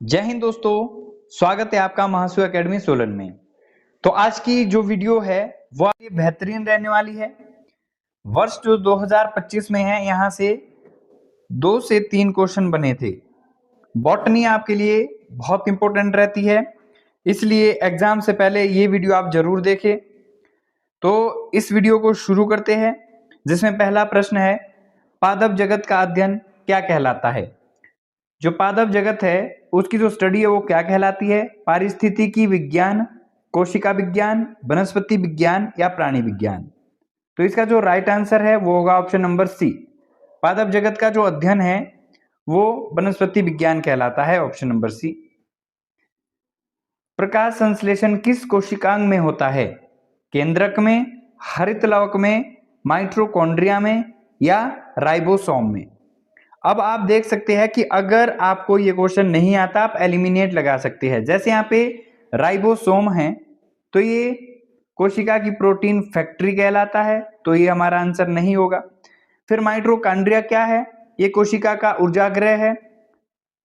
जय हिंद दोस्तों, स्वागत है आपका महासू एकेडमी सोलन में। तो आज की जो वीडियो है वो आपकी बेहतरीन रहने वाली है। वर्ष जो 2025 में है, यहाँ से 2 से 3 क्वेश्चन बने थे। बॉटनी आपके लिए बहुत इंपॉर्टेंट रहती है, इसलिए एग्जाम से पहले ये वीडियो आप जरूर देखें। तो इस वीडियो को शुरू करते हैं, जिसमें पहला प्रश्न है, पादप जगत का अध्ययन क्या कहलाता है। जो पादप जगत है उसकी जो स्टडी है वो क्या कहलाती है? पारिस्थितिकी विज्ञान, कोशिका विज्ञान, वनस्पति विज्ञान या प्राणी विज्ञान। तो इसका जो राइट आंसर है वो होगा ऑप्शन नंबर सी। पादप जगत का जो अध्ययन है वो वनस्पति विज्ञान कहलाता है, ऑप्शन नंबर सी। प्रकाश संश्लेषण किस कोशिकांग में होता है? केंद्रक में, हरित लवक में, माइटोकॉन्ड्रिया में या राइबोसोम में। अब आप देख सकते हैं कि अगर आपको ये क्वेश्चन नहीं आता आप एलिमिनेट लगा सकते हैं। जैसे यहाँ पे राइबोसोम है तो ये कोशिका की प्रोटीन फैक्ट्री कहलाता है, तो ये हमारा आंसर नहीं होगा। फिर माइटोकॉन्ड्रिया क्या है? ये कोशिका का ऊर्जागृह है,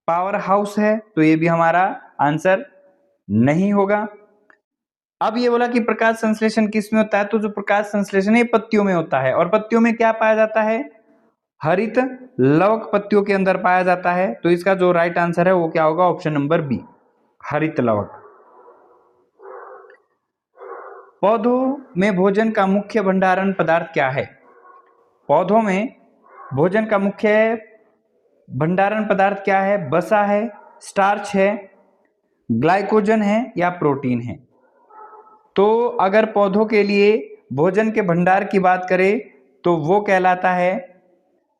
पावर हाउस है, तो ये भी हमारा आंसर नहीं होगा। अब ये बोला कि प्रकाश संश्लेषण किस में होता है, तो जो प्रकाश संश्लेषण है पत्तियों में होता है। और पत्तियों में क्या पाया जाता है? हरित लवक पत्तियों के अंदर पाया जाता है। तो इसका जो राइट आंसर है वो क्या होगा? ऑप्शन नंबर बी, हरित लवक। पौधों में भोजन का मुख्य भंडारण पदार्थ क्या है? पौधों में भोजन का मुख्य भंडारण पदार्थ क्या है? वसा है, स्टार्च है, ग्लाइकोजन है या प्रोटीन है। तो अगर पौधों के लिए भोजन के भंडार की बात करें तो वो कहलाता है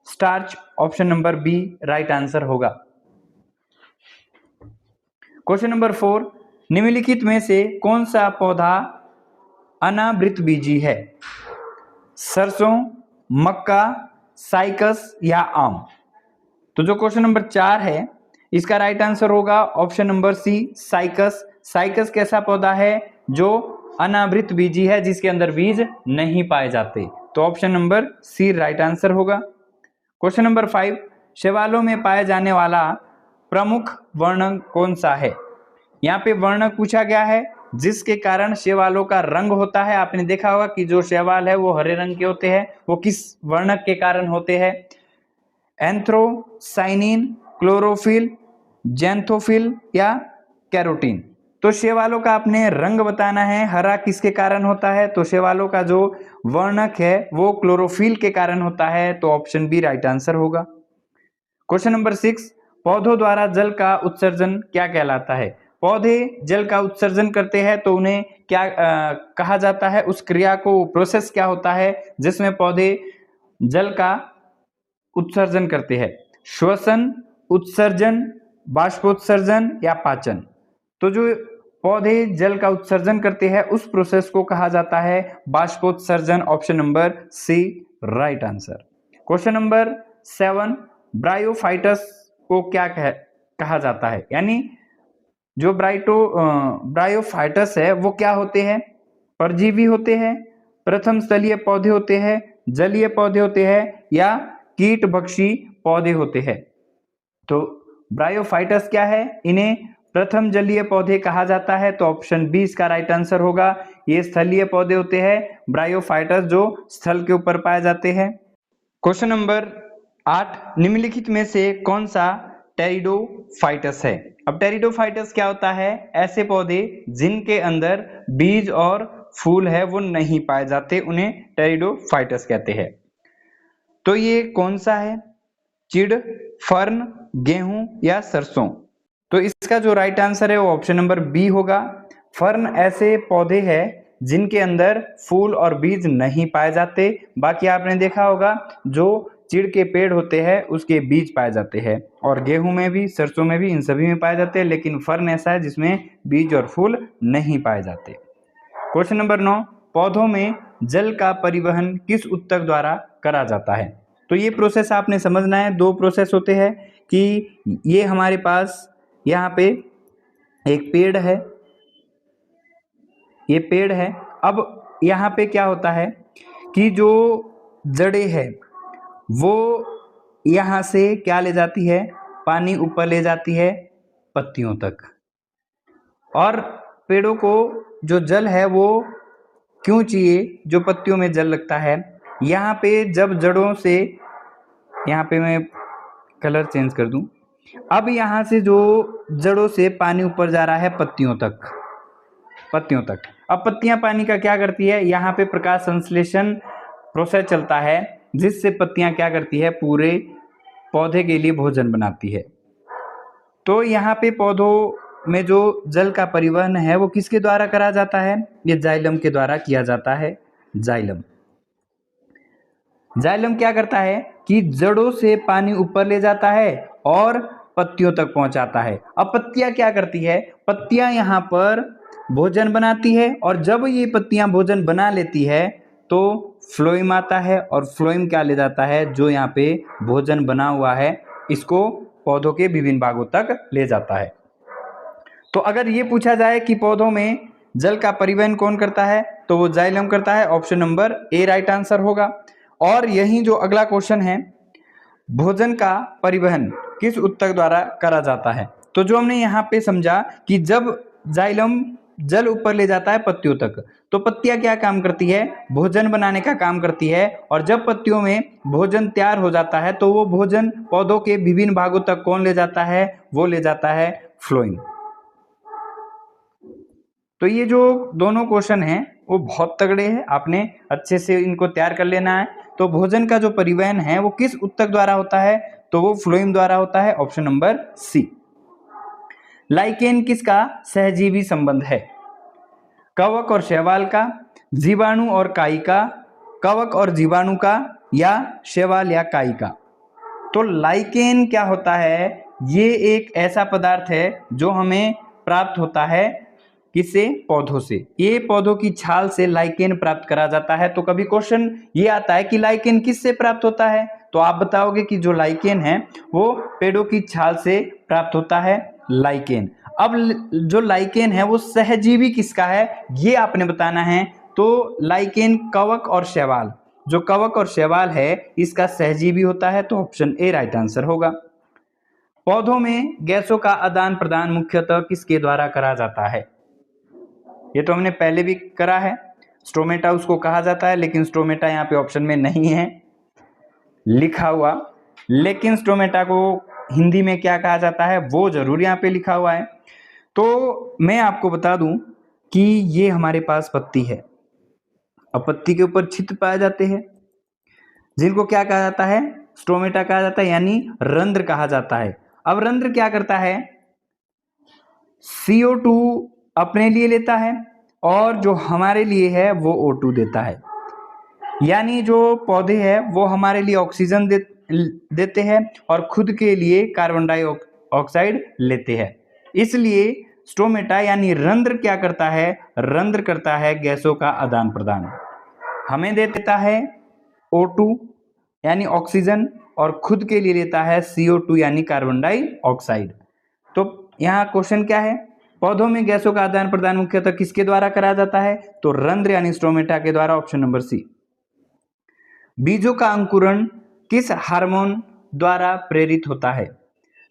starch, option number B right answer होगा। क्वेश्चन नंबर 4, निम्नलिखित में से कौन सा पौधा अनावृतबीजी है? सरसों, मक्का, साइकस या आम। तो जो क्वेश्चन नंबर 4 है इसका राइट आंसर होगा option number C, cycas. Cycas कैसा पौधा है? जो अनावृतबीजी है, जिसके अंदर बीज नहीं पाए जाते। तो option number C right answer होगा। क्वेश्चन नंबर 5, शैवालों में पाए जाने वाला प्रमुख वर्णक कौन सा है? यहाँ पे वर्णक पूछा गया है जिसके कारण शैवालों का रंग होता है। आपने देखा होगा कि जो शैवाल है वो हरे रंग के होते हैं, वो किस वर्णक के कारण होते हैं? एंथ्रोसाइनिन, क्लोरोफिल, जैंथोफिल या कैरोटीन। तो शैवालों का आपने रंग बताना है, हरा किसके कारण होता है? तो शैवालों का जो वर्णक है वो क्लोरोफिल के कारण होता है, तो ऑप्शन बी राइट आंसर होगा। क्वेश्चन नंबर 6, पौधों द्वारा जल का उत्सर्जन क्या कहलाता है? पौधे जल का उत्सर्जन करते हैं तो उन्हें क्या कहा जाता है? उस क्रिया को, प्रोसेस क्या होता है जिसमें पौधे जल का उत्सर्जन करते हैं? श्वसन, उत्सर्जन, बाष्पोत्सर्जन या पाचन। तो जो पौधे जल का उत्सर्जन करते हैं उस प्रोसेस को कहा जाता है बाष्पोत्सर्जन, option number C right answer. Question number 7, bryophytes को क्या कहा जाता है? यानी जो ब्रायोफाइटस है वो क्या होते हैं? परजीवी होते हैं, प्रथम स्थलीय पौधे होते हैं, जलीय पौधे होते हैं या कीट भक्षी पौधे होते हैं। तो ब्रायोफाइटस क्या है? इन्हें प्रथम जलीय पौधे कहा जाता है, तो ऑप्शन बी इसका राइट आंसर होगा। ये स्थलीय पौधे होते हैं ब्रायोफाइटस, जो स्थल के ऊपर पाए जाते हैं। क्वेश्चन नंबर 8, निम्नलिखित में से कौन सा टेरिडोफाइटस है? अब टेरिडोफाइटस क्या होता है? ऐसे पौधे जिनके अंदर बीज और फूल है वो नहीं पाए जाते, उन्हें टेरिडोफाइटस कहते हैं। तो ये कौन सा है? चिड़, फर्न, गेहूं या सरसों। तो इसका जो राइट आंसर है वो ऑप्शन नंबर बी होगा। फर्न ऐसे पौधे हैं जिनके अंदर फूल और बीज नहीं पाए जाते। बाकी आपने देखा होगा जो चिड़ के पेड़ होते हैं उसके बीज पाए जाते हैं, और गेहूं में भी, सरसों में भी, इन सभी में पाए जाते हैं। लेकिन फर्न ऐसा है जिसमें बीज और फूल नहीं पाए जाते। क्वेश्चन नंबर 9, पौधों में जल का परिवहन किस ऊतक द्वारा करा जाता है? तो ये प्रोसेस आपने समझना है। 2 प्रोसेस होते हैं कि ये हमारे पास यहाँ पे एक पेड़ है, ये पेड़ है। अब यहाँ पे क्या होता है कि जो जड़ें है वो यहाँ से क्या ले जाती है? पानी ऊपर ले जाती है, पत्तियों तक। और पेड़ों को जो जल है वो क्यों चाहिए, जो पत्तियों में जल लगता है, यहाँ पे जब जड़ों से, यहाँ पे मैं कलर चेंज कर दूं, अब यहाँ से जो जड़ों से पानी ऊपर जा रहा है पत्तियों तक, पत्तियों तक। अब पत्तियां पानी का क्या करती है, यहाँ पे प्रकाश संश्लेषण प्रोसेस चलता है जिससे पत्तियां क्या करती है, पूरे पौधे के लिए भोजन बनाती है। तो यहाँ पे पौधों में जो जल का परिवहन है वो किसके द्वारा करा जाता है, ये जाइलम के द्वारा किया जाता है। जाइलम, जाइलम क्या करता है कि जड़ों से पानी ऊपर ले जाता है और पत्तियों तक पहुंचाता है। अब पत्तियां क्या करती है, पत्तियां यहाँ पर भोजन बनाती है और जब ये पत्तियां भोजन बना लेती है तो फ्लोएम आता है और फ्लोएम क्या ले जाता है, जो यहाँ पे भोजन बना हुआ है इसको पौधों के विभिन्न भागों तक ले जाता है। तो अगर ये पूछा जाए कि पौधों में जल का परिवहन कौन करता है, तो वो जाइलम करता है। Option number A right answer होगा। और यही जो अगला क्वेश्चन है, भोजन का परिवहन किस ऊतक द्वारा करा जाता है, तो जो हमने यहाँ पे समझा कि जब जाइलम जल ऊपर ले जाता है पत्तियों तक, तो पत्तियां क्या काम करती है, भोजन बनाने का काम करती है। और जब पत्तियों में भोजन तैयार हो जाता है तो वो भोजन पौधों के विभिन्न भागों तक कौन ले जाता है, वो ले जाता है फ्लोएम। तो ये जो दोनों क्वेश्चन हैं वो बहुत तगड़े हैं, आपने अच्छे से इनको तैयार कर लेना है। तो भोजन का जो परिवहन है वो किस ऊतक द्वारा होता है, तो वो फ्लोएम द्वारा होता है। ऑप्शन नंबर सी। लाइकेन किसका सहजीवी संबंध है, कवक और शैवाल का, जीवाणु और काई का, कवक और जीवाणु का, या शैवाल या काई का। तो लाइकेन क्या होता है, ये एक ऐसा पदार्थ है जो हमें प्राप्त होता है किससे, पौधों से। ये पौधों की छाल से लाइकेन प्राप्त करा जाता है। तो कभी क्वेश्चन ये आता है कि लाइकेन किससे प्राप्त होता है, तो आप बताओगे कि जो लाइकेन है वो पेड़ों की छाल से प्राप्त होता है, लाइकेन। अब जो लाइकेन है वो सहजीवी किसका है, ये आपने बताना है। तो लाइकेन कवक और शैवाल, जो कवक और शैवाल है इसका सहजीवी होता है। तो ऑप्शन ए राइट आंसर होगा। पौधों में गैसों का आदान प्रदान मुख्यतः किसके द्वारा करा जाता है, ये तो हमने पहले भी करा है, स्टोमेटा उसको कहा जाता है, लेकिन स्टोमेटा यहाँ पे ऑप्शन में नहीं है लिखा हुआ। लेकिन स्टोमेटा को हिंदी में क्या कहा जाता है वो जरूर यहाँ पे लिखा हुआ है। तो मैं आपको बता दूं कि ये हमारे पास पत्ती है। अब पत्ती के ऊपर छिद्र पाए जाते हैं जिनको क्या कहा जाता है, स्टोमेटा कहा जाता है, यानी रंध्र कहा जाता है। अब रंध्र क्या करता है, CO2 अपने लिए लेता है और जो हमारे लिए है वो O2 देता है। यानी जो पौधे हैं वो हमारे लिए ऑक्सीजन देते हैं और खुद के लिए कार्बन डाइऑक्साइड लेते हैं। इसलिए स्टोमेटा यानी रंध्र क्या करता है, रंध्र करता है गैसों का आदान प्रदान, हमें दे देता है O2 यानी ऑक्सीजन और खुद के लिए लेता है CO2 यानी कार्बन डाइऑक्साइड। तो यहाँ क्वेश्चन क्या है, पौधों में गैसों का आदान प्रदान मुख्यतः किसके द्वारा करा जाता है, तो रंध्र यानी स्टोमेटा के द्वारा। Option number C. बीजों का अंकुरण किस हार्मोन द्वारा प्रेरित होता है,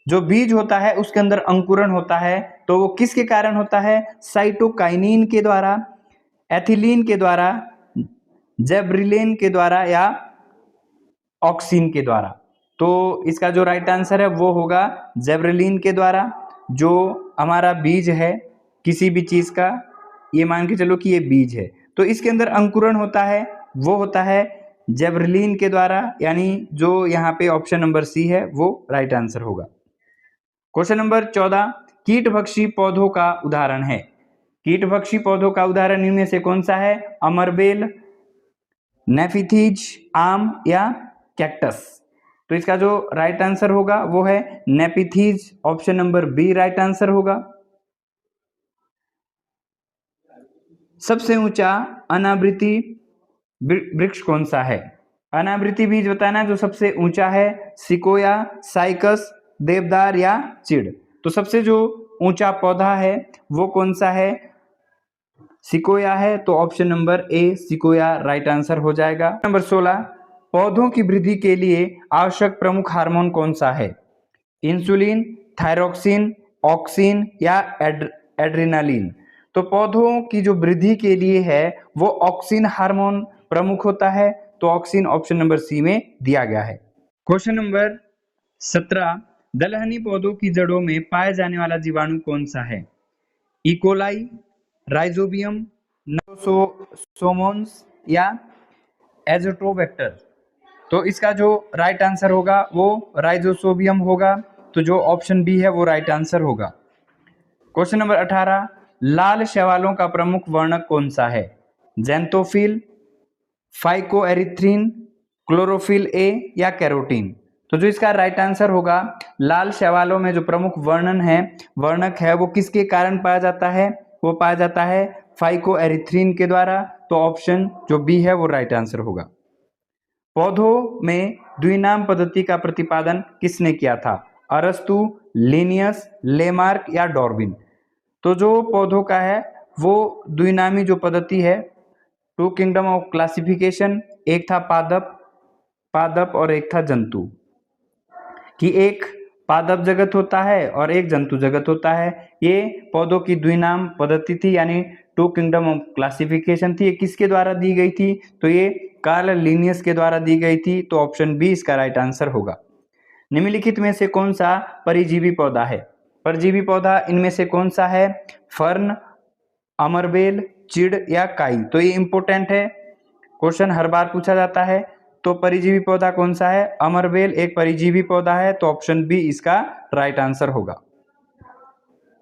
जो बीज होता है उसके अंदर अंकुरण होता है तो वो किसके कारण होता है, साइटोकाइनिन के द्वारा, एथिलीन के द्वारा, जेब्रिलिन के द्वारा, या ऑक्सिन के द्वारा। तो इसका जो राइट आंसर है वो होगा जेब्रिलिन के द्वारा। जो हमारा बीज है किसी भी चीज का, ये मान के चलो कि ये बीज है, तो इसके अंदर अंकुरण होता है वो होता है जेब्रिलिन के द्वारा, यानी जो यहाँ पे ऑप्शन नंबर सी है वो राइट आंसर होगा। क्वेश्चन नंबर 14, कीटभक्षी पौधों का उदाहरण है। कीटभक्षी पौधों का उदाहरण इनमें से कौन सा है, अमरबेल, नेफिथीज, आम, या कैक्टस। तो इसका जो राइट आंसर होगा वो है nepenthes. Option number B right answer होगा। सबसे ऊंचा अनावृति वृक्ष कौन सा है, अनावृति बीज बताना जो सबसे ऊंचा है, सिकोया, साइकस, देवदार, या चिड़। तो सबसे जो ऊंचा पौधा है वो कौन सा है, सिकोया है। तो option number A sequoia right answer हो जाएगा। नंबर 16, पौधों की वृद्धि के लिए आवश्यक प्रमुख हार्मोन कौन सा है, इंसुलिन, थायरोक्सिन, ऑक्सिन या एड्रेनालिन। तो पौधों की जो वृद्धि के लिए है वो ऑक्सिन हार्मोन प्रमुख होता है, तो ऑक्सिन ऑप्शन नंबर सी में दिया गया है। क्वेश्चन नंबर 17, दलहनी पौधों की जड़ों में पाए जाने वाला जीवाणु कौन सा है? इकोलाई, राइजोबियम, नोसोमोन्स या एजोट्रोबैक्टर। तो इसका जो राइट आंसर होगा वो राइजोसोबियम होगा, तो जो ऑप्शन बी है वो राइट आंसर होगा। क्वेश्चन नंबर 18, लाल शैवालों का प्रमुख वर्णक कौन सा है? ज़ैंथोफिल, फाइकोएरिथ्रिन, क्लोरोफिल ए या कैरोटीन। तो जो इसका राइट आंसर होगा, लाल शैवालों में जो प्रमुख वर्णक है वो किसके कारण पाया जाता है? वो पाया जाता है फाइकोएरिथ्रिन के द्वारा, तो ऑप्शन जो बी है वो राइट आंसर होगा। पौधों में द्विनाम पद्धति का प्रतिपादन किसने किया था? अरस्तु, लिनियस, लेमार्क या डार्विन। तो जो पौधों का है वो द्विनामी जो पद्धति है, टू किंगडम ऑफ क्लासिफिकेशन, एक था पादप और एक था जंतु, कि एक पादप जगत होता है और एक जंतु जगत होता है। ये पौधों की द्विनाम पद्धति थी, यानी टू किंगडम ऑफ क्लासिफिकेशन थी। ये किसके द्वारा दी गई थी? तो ये कार्ल लिनियस के द्वारा दी गई थी, तो ऑप्शन बी इसका राइट आंसर होगा। निम्नलिखित में से कौन सा परिजीवी पौधा है? परजीवी पौधा इनमें से कौन सा है? फर्न, अमरबेल, चिड़ या काई। तो ये इंपॉर्टेंट है, क्वेश्चन हर बार पूछा जाता है। तो परिजीवी पौधा कौन सा है? अमरबेल एक परिजीवी पौधा है, तो ऑप्शन बी इसका राइट आंसर होगा।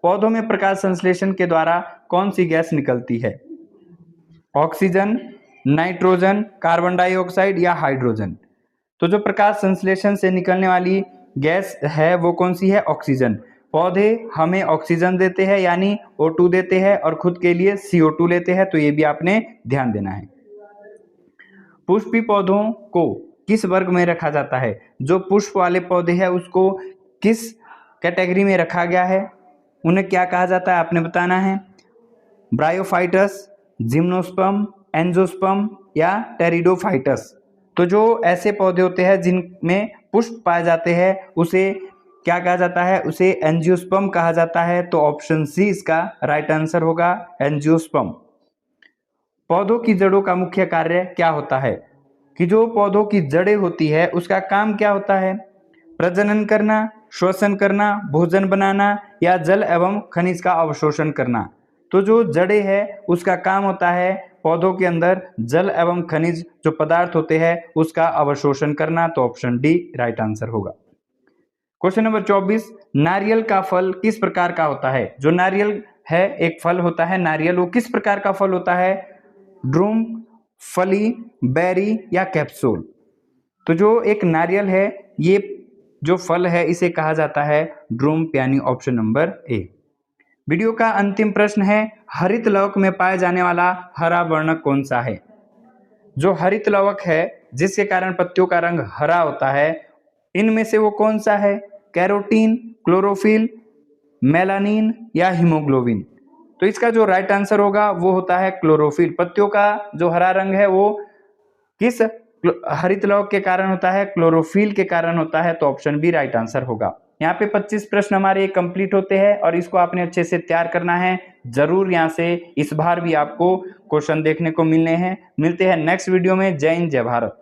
पौधों में प्रकाश संश्लेषण के द्वारा कौन सी गैस निकलती है? ऑक्सीजन, नाइट्रोजन, कार्बन डाइऑक्साइड या हाइड्रोजन। तो जो प्रकाश संश्लेषण से निकलने वाली गैस है वो कौन सी है? ऑक्सीजन। पौधे हमें ऑक्सीजन देते हैं यानी O2 देते हैं और खुद के लिए CO2 लेते हैं, तो ये भी आपने ध्यान देना है। पुष्पी पौधों को किस वर्ग में रखा जाता है? जो पुष्प वाले पौधे हैं उसको किस कैटेगरी में रखा गया है? उन्हें क्या कहा जाता है आपने बताना है। ब्रायोफाइटस, जिम्नोस्पर्म, एंजियोस्पर्म या टेरिडोफाइटस। तो जो ऐसे पौधे होते हैं जिनमें पुष्प पाए जाते हैं उसे क्या कहा जाता है? उसे एंजियोस्पर्म कहा जाता है, तो ऑप्शन सी इसका राइट आंसर होगा, एंजियोस्पर्म। पौधों की जड़ों का मुख्य कार्य क्या होता है? कि जो पौधों की जड़ें होती है उसका काम क्या होता है? प्रजनन करना, श्वसन करना, भोजन बनाना या जल एवं खनिज का अवशोषण करना। तो जो जड़ें है उसका काम होता है पौधों के अंदर जल एवं खनिज जो पदार्थ होते हैं उसका अवशोषण करना, तो ऑप्शन डी राइट आंसर होगा। क्वेश्चन नंबर 24, नारियल का फल किस प्रकार का होता है? जो नारियल है एक फल होता है नारियल, वो किस प्रकार का फल होता है? ड्रूम, फली, बेरी या कैप्सूल। तो जो एक नारियल है ये जो फल है इसे कहा जाता है ड्रूम, यानी ऑप्शन नंबर ए। वीडियो का अंतिम प्रश्न है, हरित लवक में पाए जाने वाला हरा वर्णक कौन सा है? जो हरित लवक है जिसके कारण पत्तियों का रंग हरा होता है, इनमें से वो कौन सा है? कैरोटीन, क्लोरोफिल, मेलानिन या हीमोग्लोबिन। तो इसका जो राइट आंसर होगा वो होता है क्लोरोफिल। पत्तियों का जो हरा रंग है वो किस हरित लवक के कारण होता है? क्लोरोफिल के कारण होता है, तो ऑप्शन बी राइट आंसर होगा। यहाँ पे 25 प्रश्न हमारे कंप्लीट होते हैं और इसको आपने अच्छे से तैयार करना है। जरूर यहाँ से इस बार भी आपको क्वेश्चन देखने को मिलने हैं। मिलते हैं नेक्स्ट वीडियो में। जय हिंद, जय भारत।